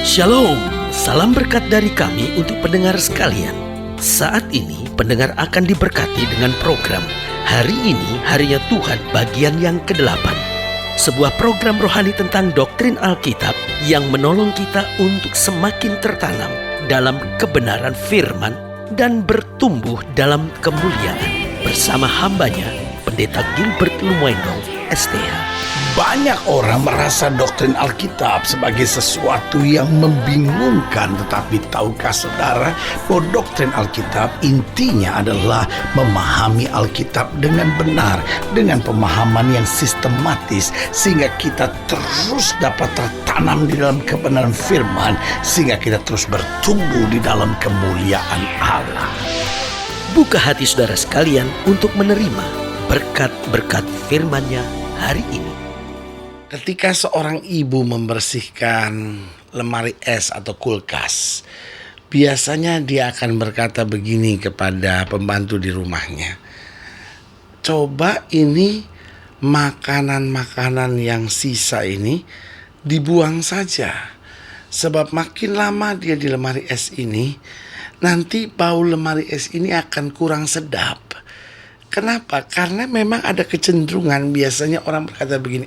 Shalom, salam berkat dari kami untuk pendengar sekalian. Saat ini pendengar akan diberkati dengan program Hari Ini Harinya Tuhan bagian yang ke-8. Sebuah program rohani tentang doktrin Alkitab yang menolong kita untuk semakin tertanam dalam kebenaran firman dan bertumbuh dalam kemuliaan. Bersama hambanya, Pendeta Gilbert Lumendo, STH. Banyak orang merasa doktrin Alkitab sebagai sesuatu yang membingungkan. Tetapi tahukah saudara bahwa doktrin Alkitab intinya adalah memahami Alkitab dengan benar, dengan pemahaman yang sistematis, sehingga kita terus dapat tertanam di dalam kebenaran firman, sehingga kita terus bertumbuh di dalam kemuliaan Allah. Buka hati saudara sekalian untuk menerima berkat-berkat firman-Nya hari ini. Ketika seorang ibu membersihkan lemari es atau kulkas, biasanya dia akan berkata begini kepada pembantu di rumahnya, coba ini makanan-makanan yang sisa ini dibuang saja. Sebab makin lama dia di lemari es ini, nanti bau lemari es ini akan kurang sedap. Kenapa? Karena memang ada kecenderungan biasanya orang berkata begini,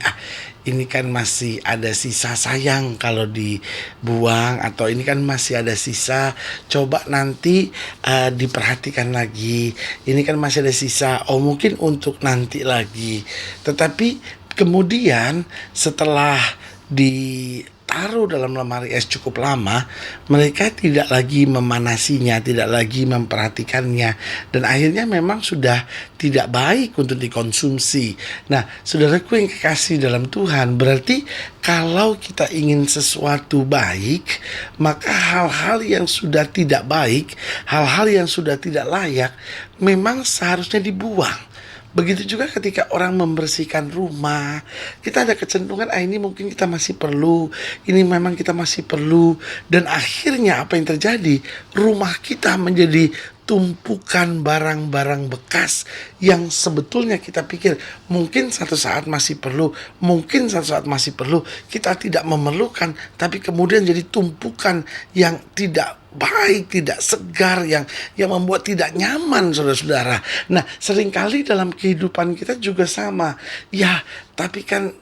ini kan masih ada sisa, sayang kalau dibuang, atau ini kan masih ada sisa, coba nanti diperhatikan lagi, ini kan masih ada sisa, mungkin untuk nanti lagi. Tetapi kemudian setelah ditaruh dalam lemari es cukup lama, mereka tidak lagi memanasinya, tidak lagi memperhatikannya, dan akhirnya memang sudah tidak baik untuk dikonsumsi. Nah, saudaraku yang kekasih dalam Tuhan, berarti kalau kita ingin sesuatu baik, maka hal-hal yang sudah tidak baik, hal-hal yang sudah tidak layak, memang seharusnya dibuang. Begitu juga ketika orang membersihkan rumah, kita ada kecenderungan, ini mungkin kita masih perlu, ini memang kita masih perlu. Dan akhirnya apa yang terjadi? Rumah kita menjadi tumpukan barang-barang bekas yang sebetulnya kita pikir mungkin satu saat masih perlu, mungkin satu saat masih perlu, kita tidak memerlukan, tapi kemudian jadi tumpukan yang tidak baik, tidak segar, yang membuat tidak nyaman, saudara-saudara. Nah, seringkali dalam kehidupan kita juga sama. Ya, tapi kan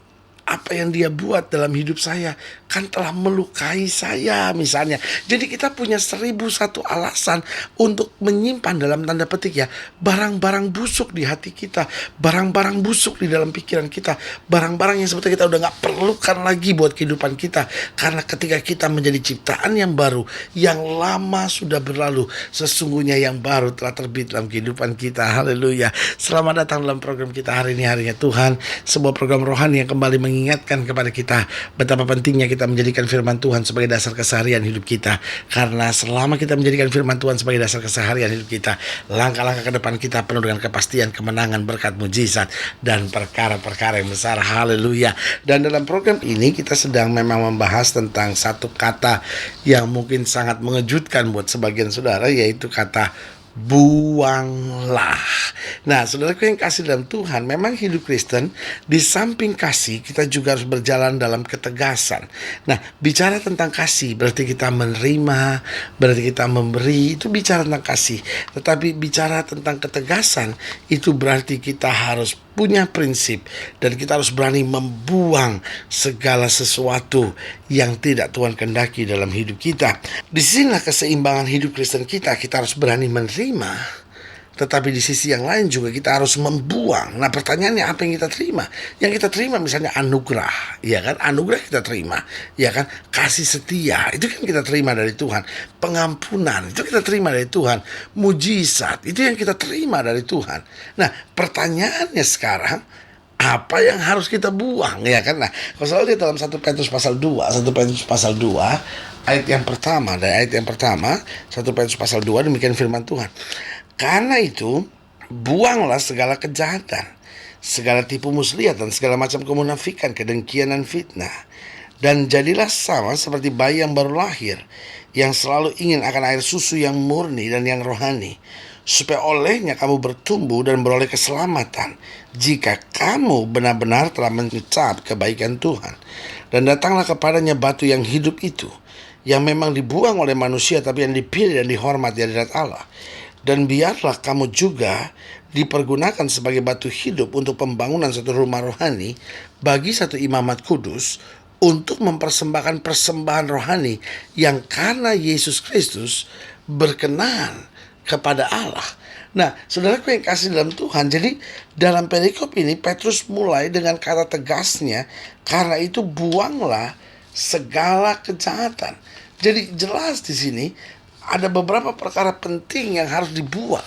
apa yang dia buat dalam hidup saya kan telah melukai saya misalnya. Jadi kita punya 1001 alasan untuk menyimpan dalam tanda petik ya barang-barang busuk di hati kita, barang-barang busuk di dalam pikiran kita, barang-barang yang sebetulnya kita udah gak perlukan lagi buat kehidupan kita. Karena ketika kita menjadi ciptaan yang baru, yang lama sudah berlalu, sesungguhnya yang baru telah terbit dalam kehidupan kita. Haleluya. Selamat datang dalam program kita hari ini, Harinya Tuhan, sebuah program rohani yang kembali mengingatkan kepada kita betapa pentingnya kita menjadikan firman Tuhan sebagai dasar keseharian hidup kita. Karena selama kita menjadikan firman Tuhan sebagai dasar keseharian hidup kita, langkah-langkah ke depan kita penuh dengan kepastian, kemenangan, berkat, mujizat, dan perkara-perkara yang besar. Haleluya. Dan dalam program ini kita sedang memang membahas tentang satu kata yang mungkin sangat mengejutkan buat sebagian saudara, yaitu kata buanglah. Nah, saudaraku yang kasih dalam Tuhan, memang hidup Kristen di samping kasih, kita juga harus berjalan dalam ketegasan. Nah, bicara tentang kasih berarti kita menerima, berarti kita memberi, itu bicara tentang kasih. Tetapi bicara tentang ketegasan, itu berarti kita harus punya prinsip, dan kita harus berani membuang segala sesuatu yang tidak Tuhan kehendaki dalam hidup kita. Disinilah keseimbangan hidup Kristen kita. Kita harus berani menerima, tetapi di sisi yang lain juga kita harus membuang. Nah, pertanyaannya apa yang kita terima? Yang kita terima misalnya anugerah, ya kan? Anugerah kita terima, ya kan? Kasih setia, itu kan kita terima dari Tuhan. Pengampunan, itu kita terima dari Tuhan. Mujizat, itu yang kita terima dari Tuhan. Nah, pertanyaannya sekarang, apa yang harus kita buang, ya kan? Nah, kalau selalu lihat dalam 1 Petrus pasal 2, 1 Petrus pasal 2, ayat yang pertama, 1 Petrus pasal 2, demikian firman Tuhan. Karena itu, buanglah segala kejahatan, segala tipu muslihat, dan segala macam kemunafikan, kedengkian, dan fitnah. Dan jadilah sama seperti bayi yang baru lahir, yang selalu ingin akan air susu yang murni dan yang rohani, supaya olehnya kamu bertumbuh dan beroleh keselamatan, jika kamu benar-benar telah mengucap kebaikan Tuhan. Dan datanglah kepadanya batu yang hidup itu, yang memang dibuang oleh manusia, tapi yang dipilih dan dihormati di hadirat Allah. Dan biarlah kamu juga dipergunakan sebagai batu hidup untuk pembangunan satu rumah rohani bagi satu imamat kudus, untuk mempersembahkan persembahan rohani yang karena Yesus Kristus berkenan kepada Allah. Nah, saudaraku yang kasih dalam Tuhan, jadi dalam perikop ini Petrus mulai dengan kata tegasnya, karena itu buanglah segala kejahatan. Jadi jelas di sini ada beberapa perkara penting yang harus dibuang.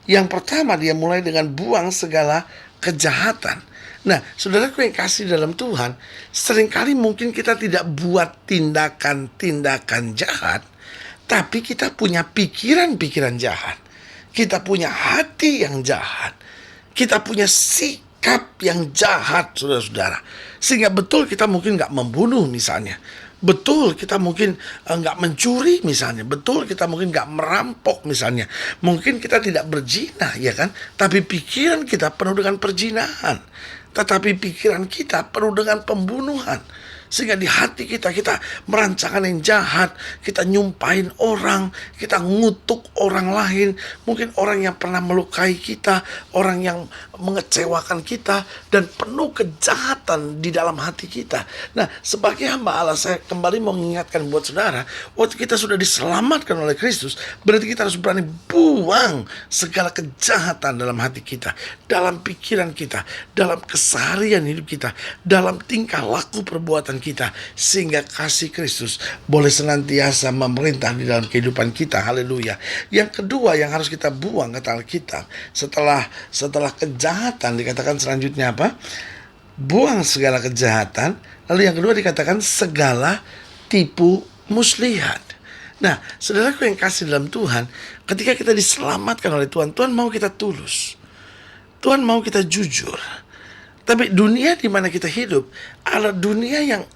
Yang pertama, dia mulai dengan buang segala kejahatan. Nah, saudaraku yang kasih dalam Tuhan, seringkali mungkin kita tidak buat tindakan-tindakan jahat, tapi kita punya pikiran-pikiran jahat. Kita punya hati yang jahat. Kita punya sikap yang jahat, saudara-saudara. Sehingga betul kita mungkin nggak membunuh misalnya. Betul kita mungkin nggak mencuri misalnya. Betul kita mungkin nggak merampok misalnya. Mungkin kita tidak berzina, ya kan? Tapi pikiran kita penuh dengan perzinahan. Tetapi pikiran kita penuh dengan pembunuhan. Sehingga di hati kita merancangkan yang jahat. Kita nyumpahin orang. Kita ngutuk orang lain. Mungkin orang yang pernah melukai kita. Orang yang mengecewakan kita. Dan penuh kejahatan di dalam hati kita. Nah, sebagai hamba Allah, saya kembali mau mengingatkan buat saudara. Waktu kita sudah diselamatkan oleh Kristus, berarti kita harus berani buang segala kejahatan dalam hati kita. Dalam pikiran kita. Dalam keseharian hidup kita. Dalam tingkah laku perbuatan kita, sehingga kasih Kristus boleh senantiasa memerintah di dalam kehidupan kita. Haleluya. Yang kedua yang harus kita buang, kata Alkitab, setelah kejahatan dikatakan selanjutnya apa? Buang segala kejahatan. Lalu yang kedua dikatakan segala tipu muslihat. Nah, saudaraku yang kasih dalam Tuhan, ketika kita diselamatkan oleh Tuhan, Tuhan mau kita tulus. Tuhan mau kita jujur. Tapi dunia di mana kita hidup adalah dunia yang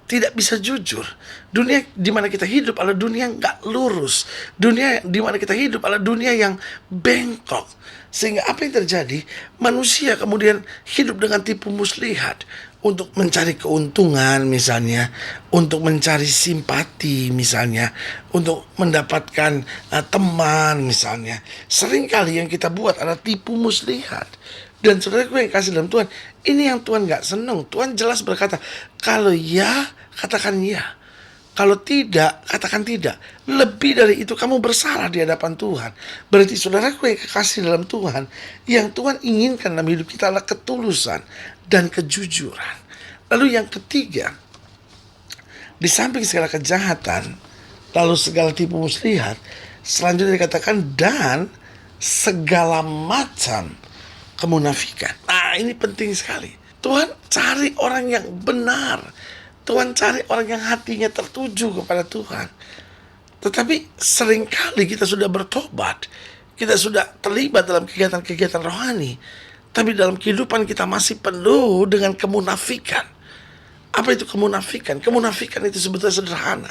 tidak bisa jujur. Dunia di mana kita hidup adalah dunia yang nggak lurus. Dunia di mana kita hidup adalah dunia yang bengkok. Sehingga apa yang terjadi? Manusia kemudian hidup dengan tipu muslihat. Untuk mencari keuntungan misalnya, untuk mencari simpati misalnya, untuk mendapatkan teman misalnya. Seringkali yang kita buat adalah tipu muslihat. Dan saudaraku yang kasih dalam Tuhan, ini yang Tuhan gak senang. Tuhan jelas berkata, kalau ya, katakan ya. Kalau tidak, katakan tidak. Lebih dari itu kamu bersalah di hadapan Tuhan. Berarti saudaraku yang kekasih dalam Tuhan, yang Tuhan inginkan dalam hidup kita adalah ketulusan dan kejujuran. Lalu yang ketiga, di samping segala kejahatan, lalu segala tipu muslihat, selanjutnya dikatakan dan segala macam kemunafikan. Nah, ini penting sekali. Tuhan cari orang yang benar. Tuhan cari orang yang hatinya tertuju kepada Tuhan. Tetapi seringkali kita sudah bertobat. Kita sudah terlibat dalam kegiatan-kegiatan rohani. Tapi dalam kehidupan kita masih penuh dengan kemunafikan. Apa itu kemunafikan? Kemunafikan itu sebetulnya sederhana.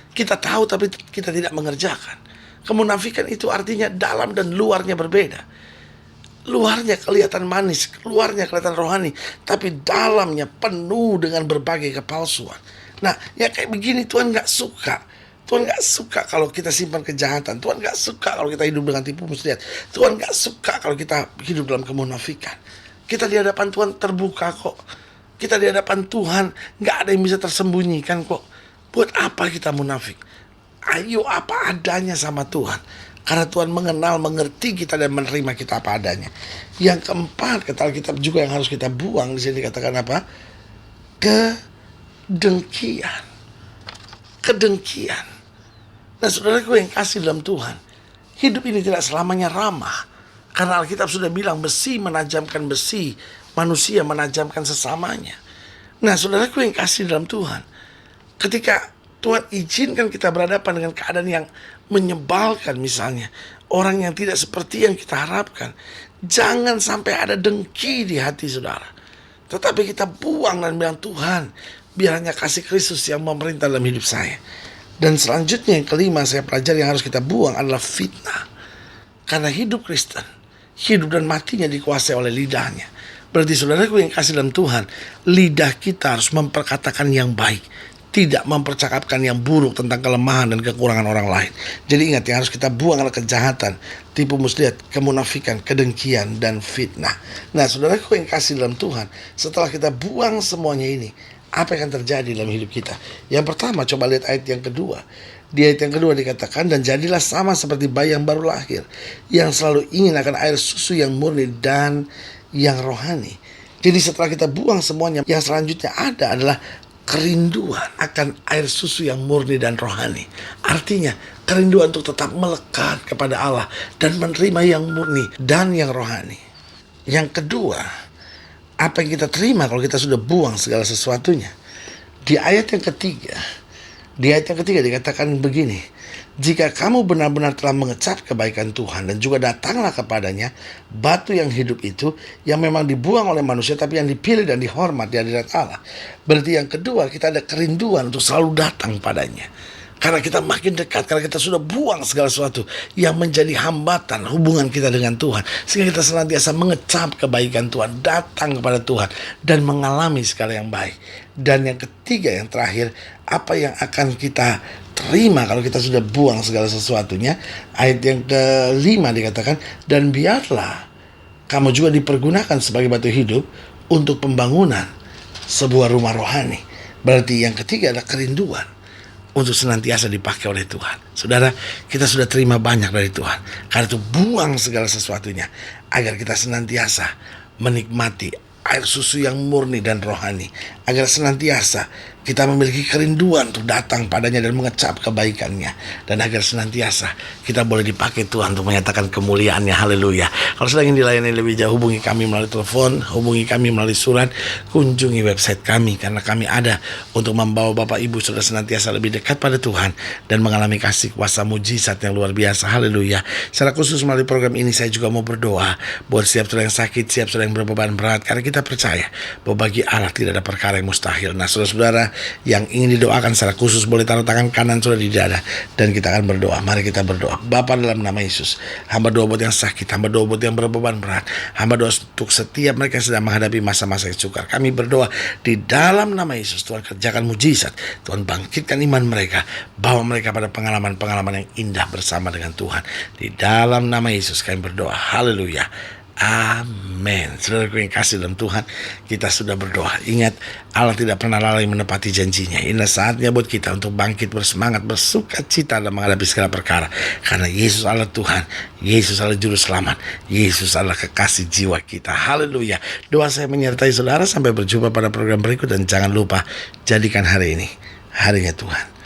Kita tahu tapi kita tidak mengerjakan. Kemunafikan itu artinya dalam dan luarnya berbeda. Luarnya kelihatan manis, luarnya kelihatan rohani, tapi dalamnya penuh dengan berbagai kepalsuan. Nah, ya kayak begini Tuhan gak suka. Tuhan gak suka kalau kita simpan kejahatan. Tuhan gak suka kalau kita hidup dengan tipu muslihat. Tuhan gak suka kalau kita hidup dalam kemunafikan. Kita di hadapan Tuhan terbuka kok. Kita di hadapan Tuhan gak ada yang bisa tersembunyikan kok. Buat apa kita munafik? Ayo apa adanya sama Tuhan. Karena Tuhan mengenal, mengerti kita dan menerima kita apa adanya. Yang keempat, kata Alkitab juga yang harus kita buang. Di sini dikatakan apa? Kedengkian. Kedengkian. Nah, saudaraku yang kasih dalam Tuhan, hidup ini tidak selamanya ramah. Karena Alkitab sudah bilang besi menajamkan besi, manusia menajamkan sesamanya. Nah, saudaraku yang kasih dalam Tuhan, ketika Tuhan izinkan kita berhadapan dengan keadaan yang menyebalkan misalnya, orang yang tidak seperti yang kita harapkan, jangan sampai ada dengki di hati saudara. Tetapi kita buang dan bilang, Tuhan, biar hanya kasih Kristus yang memerintah dalam hidup saya. Dan selanjutnya yang kelima saya pelajari yang harus kita buang adalah fitnah. Karena hidup Kristen, hidup dan matinya dikuasai oleh lidahnya. Berarti saudaraku yang kasih dalam Tuhan, lidah kita harus memperkatakan yang baik, tidak mempercakapkan yang buruk tentang kelemahan dan kekurangan orang lain. Jadi ingat, yang harus kita buang adalah kejahatan, tipu muslihat, kemunafikan, kedengkian, dan fitnah. Nah, saudaraku yang kasih dalam Tuhan, setelah kita buang semuanya ini, apa yang akan terjadi dalam hidup kita? Yang pertama, coba lihat ayat yang kedua. Di ayat yang kedua dikatakan, dan jadilah sama seperti bayi yang baru lahir, yang selalu ingin akan air susu yang murni dan yang rohani. Jadi setelah kita buang semuanya, yang selanjutnya ada adalah kerinduan akan air susu yang murni dan rohani. Artinya kerinduan untuk tetap melekat kepada Allah dan menerima yang murni dan yang rohani. Yang kedua, apa yang kita terima kalau kita sudah buang segala sesuatunya? Di ayat yang ketiga dikatakan begini, jika kamu benar-benar telah mengecap kebaikan Tuhan dan juga datanglah kepadanya, batu yang hidup itu yang memang dibuang oleh manusia tapi yang dipilih dan dihormat di hadirat Allah. Berarti yang kedua, kita ada kerinduan untuk selalu datang padanya. Karena kita makin dekat, karena kita sudah buang segala sesuatu yang menjadi hambatan hubungan kita dengan Tuhan. Sehingga kita senantiasa mengecap kebaikan Tuhan, datang kepada Tuhan, dan mengalami segala yang baik. Dan yang ketiga, yang terakhir, apa yang akan kita terima kalau kita sudah buang segala sesuatunya? Ayat yang kelima dikatakan, dan biarlah kamu juga dipergunakan sebagai batu hidup untuk pembangunan sebuah rumah rohani. Berarti yang ketiga adalah kerinduan untuk senantiasa dipakai oleh Tuhan. Saudara, kita sudah terima banyak dari Tuhan. Karena itu buang segala sesuatunya, agar kita senantiasa menikmati air susu yang murni dan rohani. Agar senantiasa kita memiliki kerinduan untuk datang padanya dan mengecap kebaikannya. Dan agar senantiasa kita boleh dipakai Tuhan untuk menyatakan kemuliaannya. Haleluya. Kalau sedang ingin dilayani lebih jauh, hubungi kami melalui telepon, hubungi kami melalui surat, kunjungi website kami. Karena kami ada untuk membawa Bapak Ibu Saudara senantiasa lebih dekat pada Tuhan dan mengalami kasih kuasa mujizat yang luar biasa. Haleluya. Secara khusus melalui program ini saya juga mau berdoa buat setiap saudara yang sakit, setiap saudara yang berbeban berat. Karena kita percaya bahwa bagi Allah tidak ada perkara yang mustahil. Nah, saudara-saudara yang ingin didoakan secara khusus boleh taruh tangan kanan saudara di dada dan kita akan berdoa. Mari kita berdoa. Bapa, dalam nama Yesus, hamba doa buat yang sakit, hamba doa buat yang berbeban berat, hamba doa untuk setiap mereka yang sedang menghadapi masa-masa yang sukar. Kami berdoa di dalam nama Yesus, Tuhan kerjakan mujizat, Tuhan bangkitkan iman mereka, bawa mereka pada pengalaman-pengalaman yang indah bersama dengan Tuhan. Di dalam nama Yesus kami berdoa. Haleluya. Amin. Saudaraku yang kasih dalam Tuhan, kita sudah berdoa. Ingat, Allah tidak pernah lalai menepati janjinya. Inilah saatnya buat kita untuk bangkit bersemangat, bersuka cita dalam menghadapi segala perkara. Karena Yesus Allah Tuhan, Yesus Allah Juru Selamat, Yesus Allah kekasih jiwa kita. Haleluya. Doa saya menyertai saudara. Sampai berjumpa pada program berikut. Dan jangan lupa, jadikan hari ini harinya Tuhan.